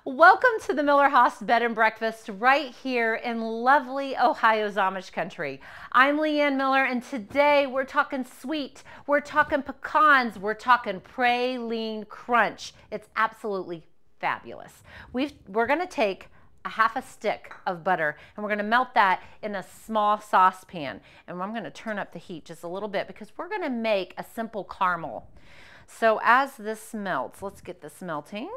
Welcome to the Miller Haas Bed and Breakfast right here in lovely Ohio's Amish country. I'm Leanne Miller, and today we're talking sweet, we're talking pecans, we're talking Praline Crunch. It's absolutely fabulous. We're gonna take a half a stick of butter and we're gonna melt that in a small saucepan. And I'm gonna turn up the heat just a little bit because we're gonna make a simple caramel. So as this melts, let's get this melting.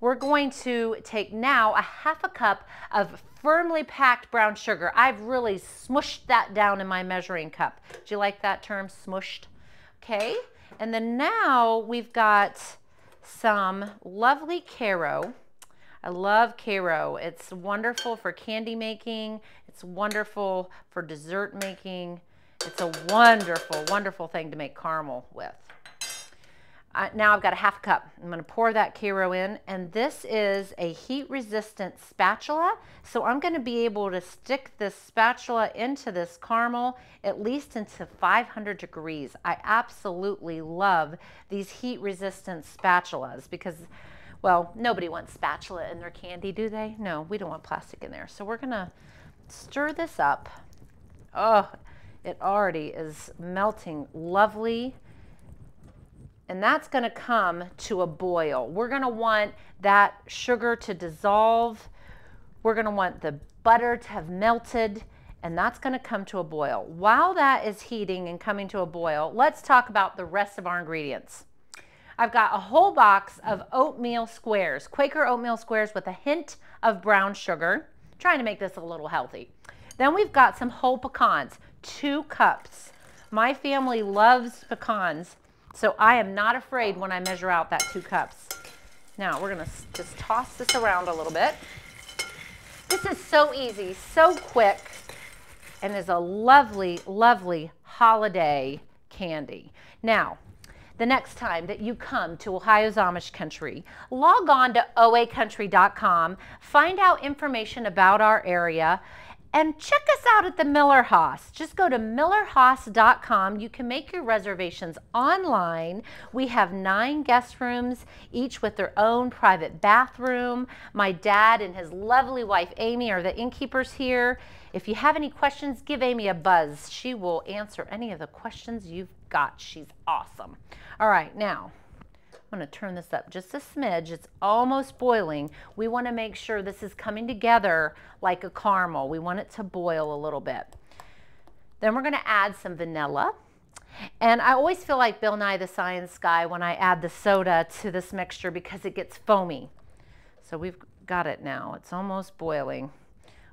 We're going to take now a half a cup of firmly packed brown sugar. I've really smushed that down in my measuring cup. Do you like that term, smushed? Okay, and then now we've got some lovely Caro. I love Caro. It's wonderful for candy making. It's wonderful for dessert making. It's a wonderful, wonderful thing to make caramel with. Now I've got a half cup. I'm going to pour that Caro in, and this is a heat-resistant spatula, so I'm going to be able to stick this spatula into this caramel at least into 500 degrees. I absolutely love these heat-resistant spatulas because, well, nobody wants spatula in their candy, do they? No, we don't want plastic in there. So we're going to stir this up. Oh, it already is melting lovely. And that's going to come to a boil. We're going to want that sugar to dissolve. We're going to want the butter to have melted, and that's going to come to a boil. While that is heating and coming to a boil, let's talk about the rest of our ingredients. I've got a whole box of oatmeal squares, Quaker oatmeal squares with a hint of brown sugar. I'm trying to make this a little healthy. Then we've got some whole pecans, 2 cups. My family loves pecans, so I am not afraid when I measure out that 2 cups. Now we're gonna just toss this around a little bit. This is so easy, so quick, and is a lovely, lovely holiday candy. Now, the next time that you come to Ohio's Amish country, log on to oacountry.com, find out information about our area, and check us out at the Miller Haas. Just go to millerhaas.com. You can make your reservations online. We have 9 guest rooms, each with their own private bathroom. My dad and his lovely wife, Amy, are the innkeepers here. If you have any questions, give Amy a buzz. She will answer any of the questions you've got. She's awesome. All right, now, I'm going to turn this up just a smidge. It's almost boiling. We want to make sure this is coming together like a caramel. We want it to boil a little bit. Then we're going to add some vanilla. And I always feel like Bill Nye the Science Guy when I add the soda to this mixture because it gets foamy. So we've got it now. It's almost boiling.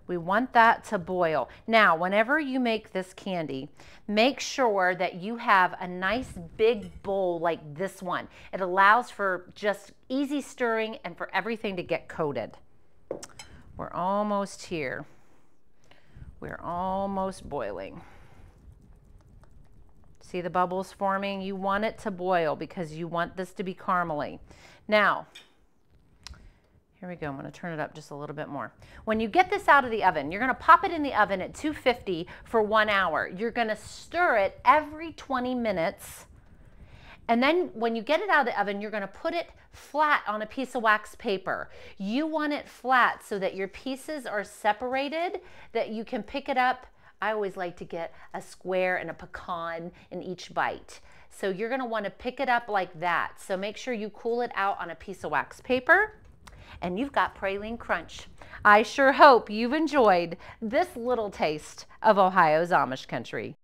We want that to boil. Now, whenever you make this candy, make sure that you have a nice big bowl like this one. It allows for just easy stirring and for everything to get coated. We're almost here. We're almost boiling. See the bubbles forming? You want it to boil because you want this to be caramely. Now, here we go. I'm going to turn it up just a little bit more. When you get this out of the oven, you're going to pop it in the oven at 250 for 1 hour. You're going to stir it every 20 minutes. And then when you get it out of the oven, you're going to put it flat on a piece of wax paper. You want it flat so that your pieces are separated, that you can pick it up. I always like to get a square and a pecan in each bite. So you're going to want to pick it up like that. So make sure you cool it out on a piece of wax paper. And you've got Praline Crunch. I sure hope you've enjoyed this little taste of Ohio's Amish country.